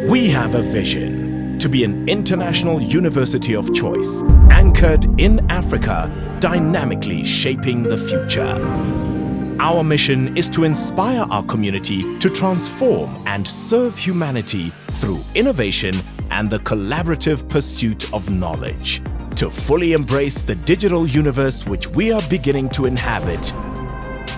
We have a vision to be an international university of choice, anchored in Africa, dynamically shaping the future. Our mission is to inspire our community to transform and serve humanity through innovation and the collaborative pursuit of knowledge. To fully embrace the digital universe which we are beginning to inhabit,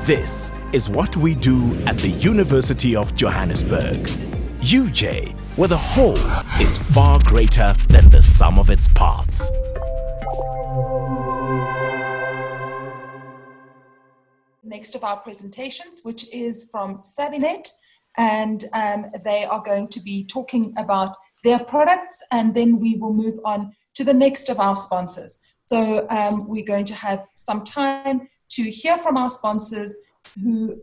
this is what we do at the University of Johannesburg. UJ, where the whole is far greater than the sum of its parts. Next of our presentations, which is from Sabinet, and they are going to be talking about their products, and then we will move on to the next of our sponsors. So we're going to have some time to hear from our sponsors who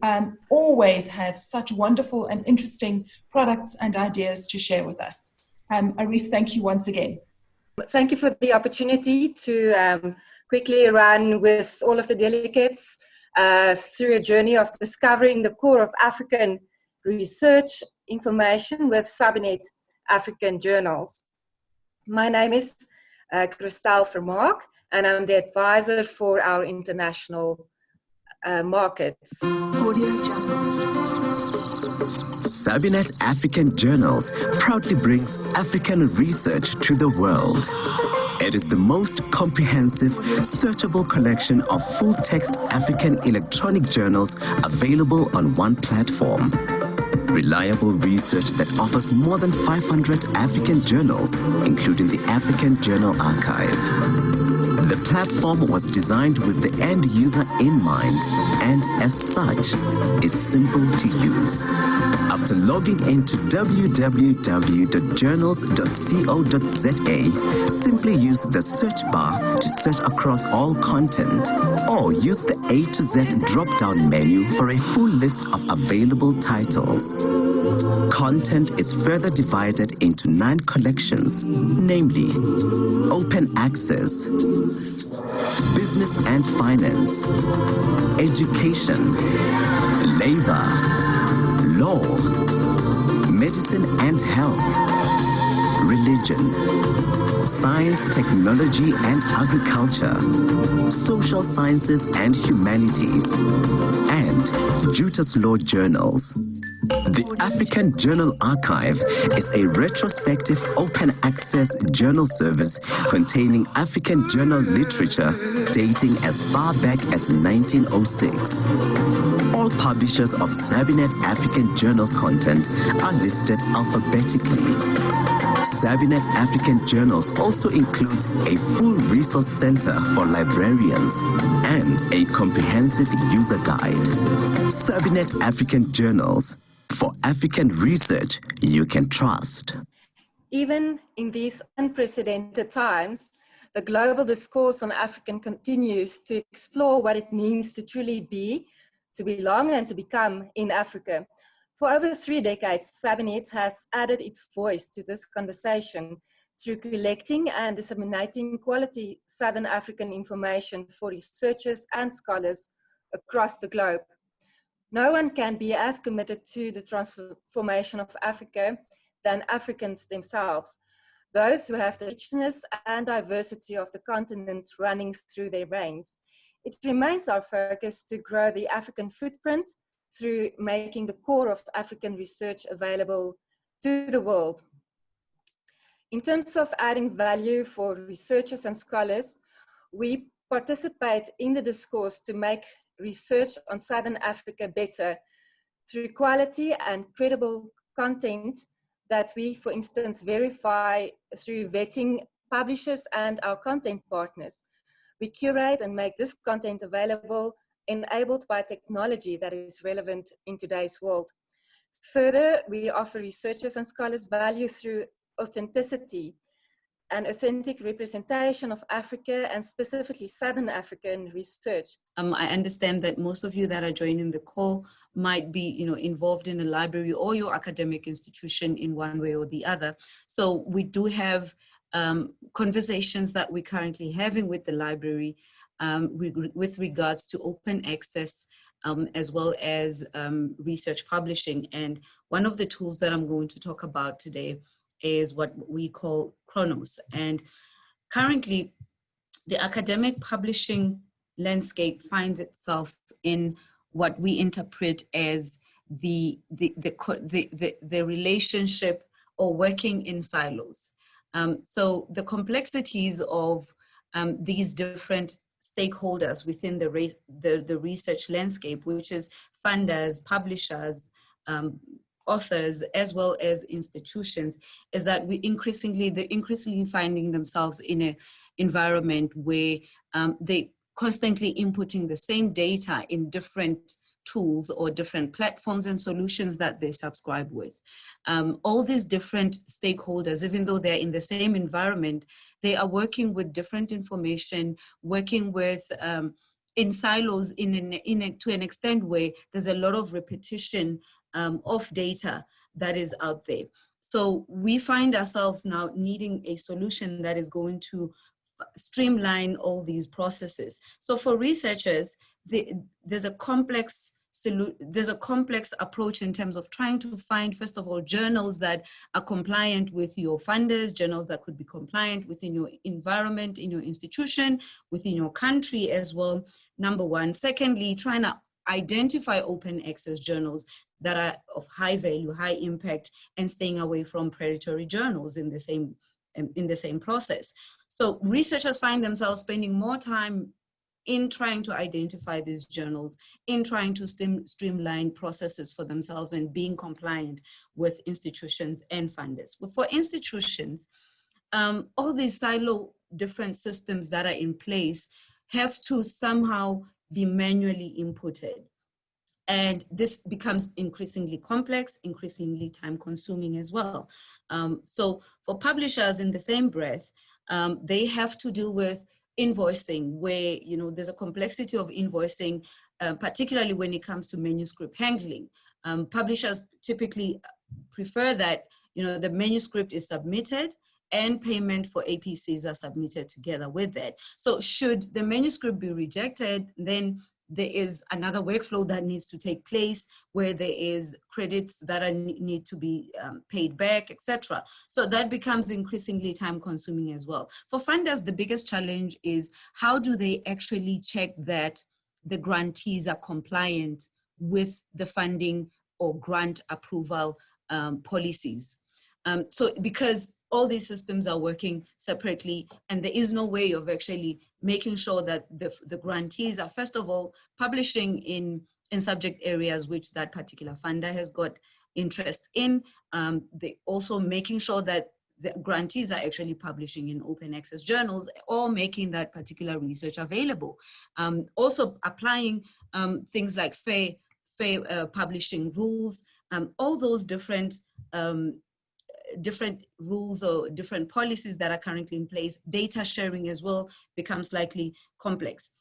always have such wonderful and interesting products and ideas to share with us. Arif, thank you once again. Thank you for the opportunity to quickly run with all of the delegates through a journey of discovering the core of African research information with Sabinet African journals. My name is Christelle Frahm-Arp, and I'm the advisor for our international markets. Sabinet African Journals proudly brings African research to the world. It is the most comprehensive, searchable collection of full-text African electronic journals available on one platform. Reliable research that offers more than 500 African journals, including the African Journal Archive. The platform was designed with the end user in mind and, as such, is simple to use. After logging into www.journals.co.za, simply use the search bar to search across all content, or use the A to Z drop-down menu for a full list of available titles. Content is further divided into 9 collections, namely Open Access, Business and Finance, Education, Labor, Law, Medicine and Health, Religion, Science, Technology and Agriculture, Social Sciences and Humanities, and Jutas Law journals. The African Journal Archive is a retrospective open access journal service containing African journal literature dating as far back as 1906. All publishers of Sabinet African Journals content are listed alphabetically. Sabinet African Journals also includes a full resource center for librarians and a comprehensive user guide. Sabinet African Journals, for African research you can trust. Even in these unprecedented times, the global discourse on African continues to explore what it means to truly be, to belong and to become in Africa. For over 3 decades, Sabinet has added its voice to this conversation through collecting and disseminating quality Southern African information for researchers and scholars across the globe. No one can be as committed to the transformation of Africa than Africans themselves, those who have the richness and diversity of the continent running through their veins. It remains our focus to grow the African footprint through making the core of African research available to the world. In terms of adding value for researchers and scholars, we participate in the discourse to make research on Southern Africa better through quality and credible content that we, for instance, verify through vetting publishers and our content partners. We curate and make this content available, enabled by technology that is relevant in today's world. Further, we offer researchers and scholars value through authenticity and authentic representation of Africa and specifically Southern African research. I understand that most of you that are joining the call might be, involved in a library or your academic institution in one way or the other. So we do have conversations that we're currently having with the library with regards to open access as well as research publishing. And one of the tools that I'm going to talk about today is what we call Chronos. And currently, the academic publishing landscape finds itself in what we interpret as the relationship or working in silos. So the complexities of these different stakeholders within the research landscape, which is funders, publishers, authors, as well as institutions, is that they're increasingly finding themselves in an environment where they constantly inputting the same data in different tools or different platforms and solutions that they subscribe with. All these different stakeholders, even though they're in the same environment, they are working with different information, working with in silos to an extent where there's a lot of repetition of data that is out there. So we find ourselves now needing a solution that is going to streamline all these processes. So for researchers, there's a complex approach in terms of trying to find, first of all, journals that are compliant with your funders, journals that could be compliant within your environment, in your institution, within your country as well, number one. Secondly, trying to identify open access journals that are of high value, high impact, and staying away from predatory journals in the same process. So researchers find themselves spending more time in trying to identify these journals, in trying to streamline processes for themselves and being compliant with institutions and funders. For institutions, all these different systems that are in place have to somehow be manually inputted. And this becomes increasingly complex, increasingly time consuming as well. So for publishers, in the same breath, they have to deal with invoicing, where there's a complexity of invoicing, particularly when it comes to manuscript handling. Publishers typically prefer that the manuscript is submitted and payment for APCs are submitted together with that. So should the manuscript be rejected, then there is another workflow that needs to take place where there is credits that need to be paid back, etc. So that becomes increasingly time consuming as well. For funders, the biggest challenge is how do they actually check that the grantees are compliant with the funding or grant approval policies. So because all these systems are working separately and there is no way of actually making sure that the grantees are, first of all, publishing in subject areas which that particular funder has got interest in. They also making sure that the grantees are actually publishing in open access journals or making that particular research available. Also applying things like fair publishing rules, all those different rules or different policies that are currently in place. Data sharing as well becomes slightly complex.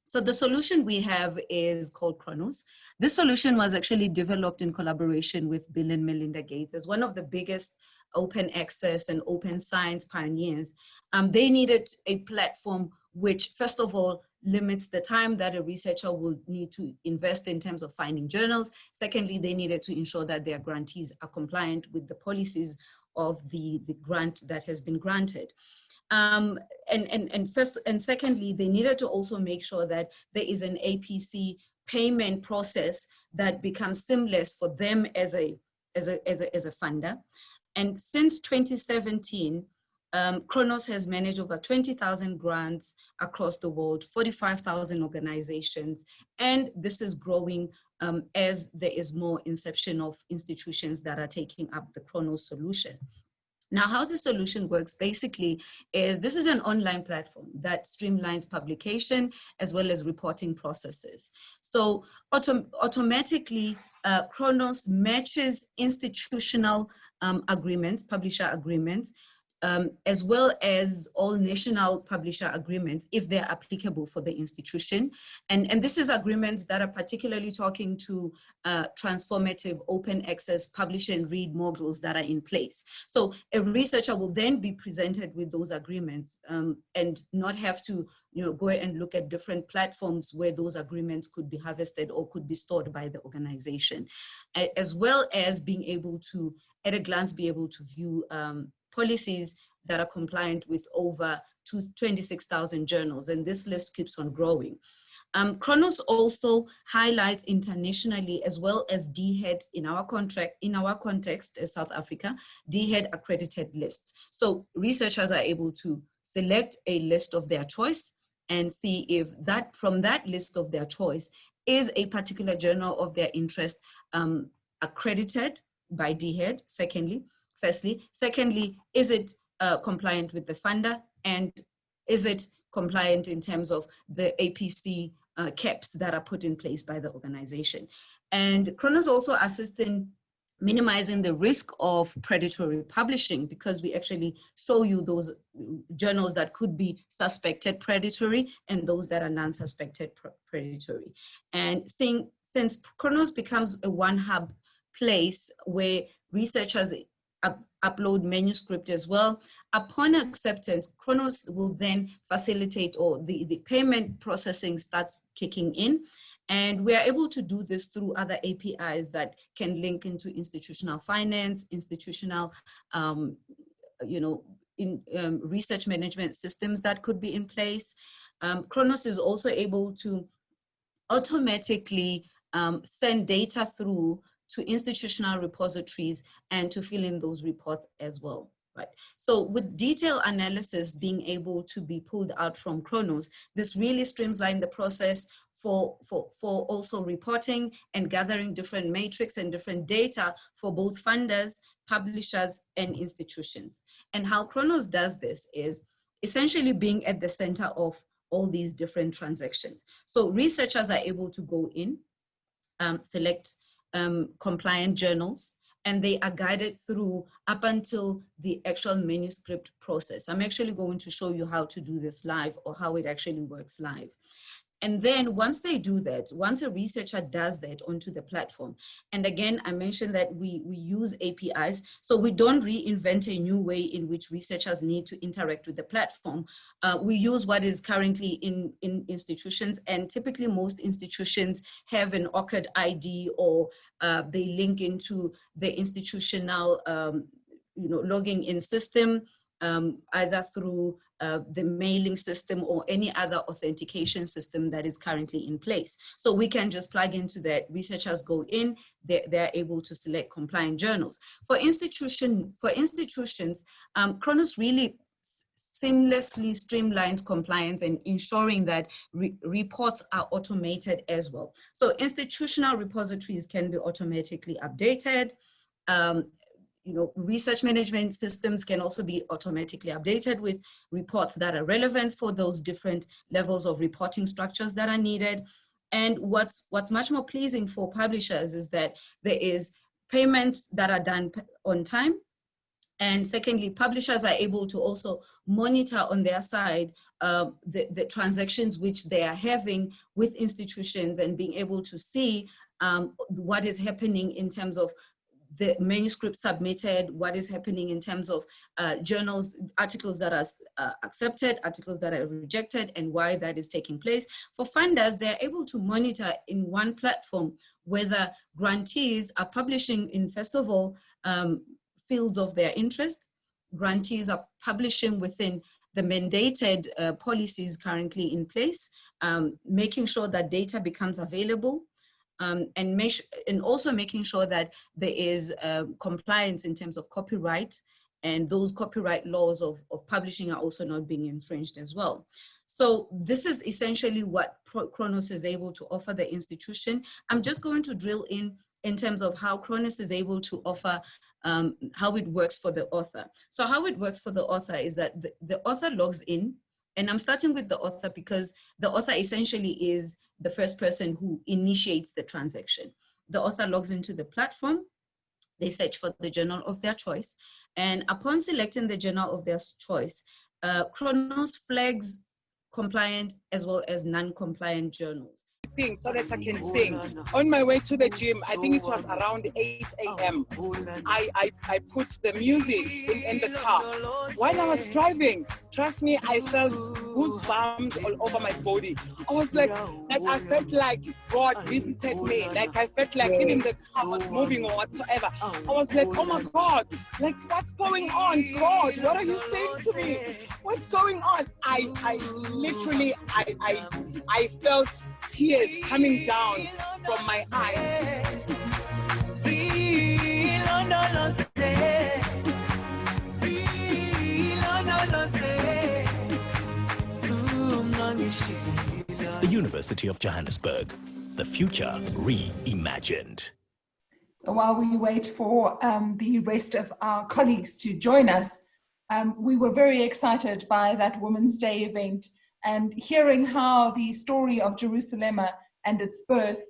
So the solution we have is called Chronos. This solution was actually developed in collaboration with Bill and Melinda Gates as one of the biggest open access and open science pioneers. They needed a platform which, first of all, limits the time that a researcher will need to invest in terms of finding journals. Secondly, they needed to ensure that their grantees are compliant with the policies of the grant that has been granted. And secondly, they needed to also make sure that there is an APC payment process that becomes seamless for them as a funder. And since 2017, Chronos has managed over 20,000 grants across the world, 45,000 organizations, and this is growing as there is more inception of institutions that are taking up the Chronos solution. Now, how the solution works basically is this is an online platform that streamlines publication as well as reporting processes. So automatically, Chronos matches institutional agreements, publisher agreements, as well as all national publisher agreements, if they're applicable for the institution. And this is agreements that are particularly talking to transformative open access publish and read modules that are in place. So a researcher will then be presented with those agreements and not have to go and look at different platforms where those agreements could be harvested or could be stored by the organization, as well as being able to, at a glance, be able to view policies that are compliant with over 26,000 journals, and this list keeps on growing. Chronos also highlights internationally, as well as DHEAD in our context as South Africa, DHEAD accredited lists. So researchers are able to select a list of their choice and see if that from that list of their choice is a particular journal of their interest accredited by DHEAD, firstly. Secondly, is it compliant with the funder, and is it compliant in terms of the APC caps that are put in place by the organization? And Chronos also assists in minimizing the risk of predatory publishing, because we actually show you those journals that could be suspected predatory and those that are non-suspected predatory. And since Chronos becomes a one hub place where researchers upload manuscript as well, upon acceptance, Chronos will then facilitate, or the payment processing starts kicking in. And we are able to do this through other APIs that can link into institutional finance, institutional, research management systems that could be in place. Chronos is also able to automatically send data through to institutional repositories and to fill in those reports as well, right? So with detailed analysis being able to be pulled out from Chronos, this really streamlines the process for also reporting and gathering different metrics and different data for both funders, publishers, and institutions. And how Chronos does this is essentially being at the center of all these different transactions. So researchers are able to go in, select compliant journals, and they are guided through up until the actual manuscript process. I'm actually going to show you how to do this live, or how it actually works live. And then once they do that, once a researcher does that onto the platform, and again, I mentioned that we use APIs, so we don't reinvent a new way in which researchers need to interact with the platform. We use what is currently in institutions, and typically most institutions have an OCAD ID, or they link into the institutional logging in system, either through the mailing system or any other authentication system that is currently in place. So we can just plug into that. Researchers go in, they're able to select compliant journals. For institutions, Chronos really seamlessly streamlines compliance and ensuring that reports are automated as well. So institutional repositories can be automatically updated. Research management systems can also be automatically updated with reports that are relevant for those different levels of reporting structures that are needed. And what's much more pleasing for publishers is that there is payments that are done on time. And secondly, publishers are able to also monitor on their side the transactions which they are having with institutions, and being able to see what is happening in terms of the manuscript submitted, what is happening in terms of journals, articles that are accepted, articles that are rejected, and why that is taking place. For funders, they're able to monitor in one platform whether grantees are publishing in, first of all, fields of their interest. Grantees are publishing within the mandated policies currently in place, making sure that data becomes available, and also making sure that there is compliance in terms of copyright, and those copyright laws of publishing are also not being infringed as well. So this is essentially what Chronos is able to offer the institution. I'm just going to drill in terms of how Chronos is able to offer, how it works for the author. So how it works for the author is that the author logs in, and I'm starting with the author because the author essentially is the first person who initiates the transaction. The author logs into the platform, they search for the journal of their choice. And upon selecting the journal of their choice, Chronos flags compliant as well as non-compliant journals. So that I can sing. On my way to the gym, I think it was around 8 a.m. I put the music in the car. While I was driving, trust me, I felt goosebumps all over my body. I was like I felt like God visited me. Like I felt like even the car was moving or whatsoever. I was like, oh my God, like what's going on? God, what are you saying to me? What's going on? I literally felt tears coming down from my eyes. The University of Johannesburg, the future reimagined. So while we wait for the rest of our colleagues to join us, we were very excited by that Women's Day event and hearing how the story of Jerusalem and its birth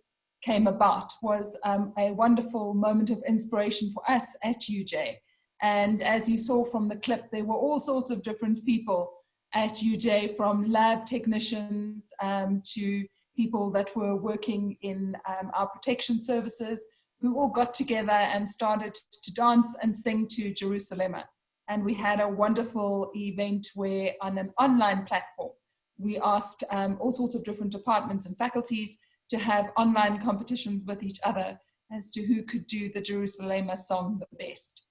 came about was a wonderful moment of inspiration for us at UJ. And as you saw from the clip, there were all sorts of different people at UJ, from lab technicians to people that were working in our protection services, who all got together and started to dance and sing to Jerusalem. And we had a wonderful event where, on an online platform, we asked all sorts of different departments and faculties to have online competitions with each other as to who could do the Jerusalem song the best.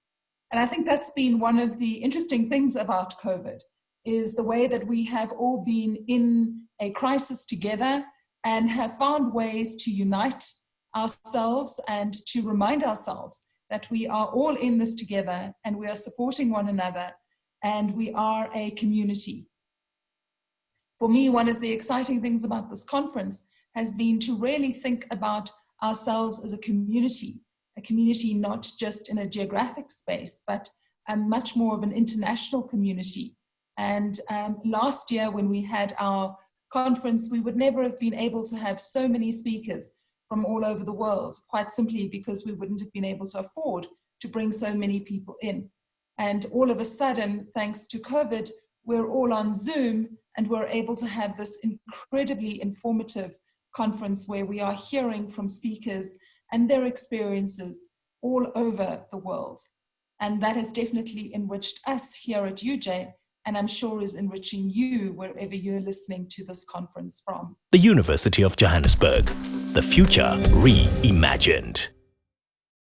And I think that's been one of the interesting things about COVID, is the way that we have all been in a crisis together and have found ways to unite ourselves and to remind ourselves that we are all in this together and we are supporting one another and we are a community. For me, one of the exciting things about this conference has been to really think about ourselves as a community not just in a geographic space, but much more of an international community. And last year when we had our conference, we would never have been able to have so many speakers from all over the world, quite simply because we wouldn't have been able to afford to bring so many people in. And all of a sudden, thanks to COVID, we're all on Zoom and we're able to have this incredibly informative conference where we are hearing from speakers and their experiences all over the world. And that has definitely enriched us here at UJ, and I'm sure is enriching you wherever you're listening to this conference from. The University of Johannesburg, the future reimagined.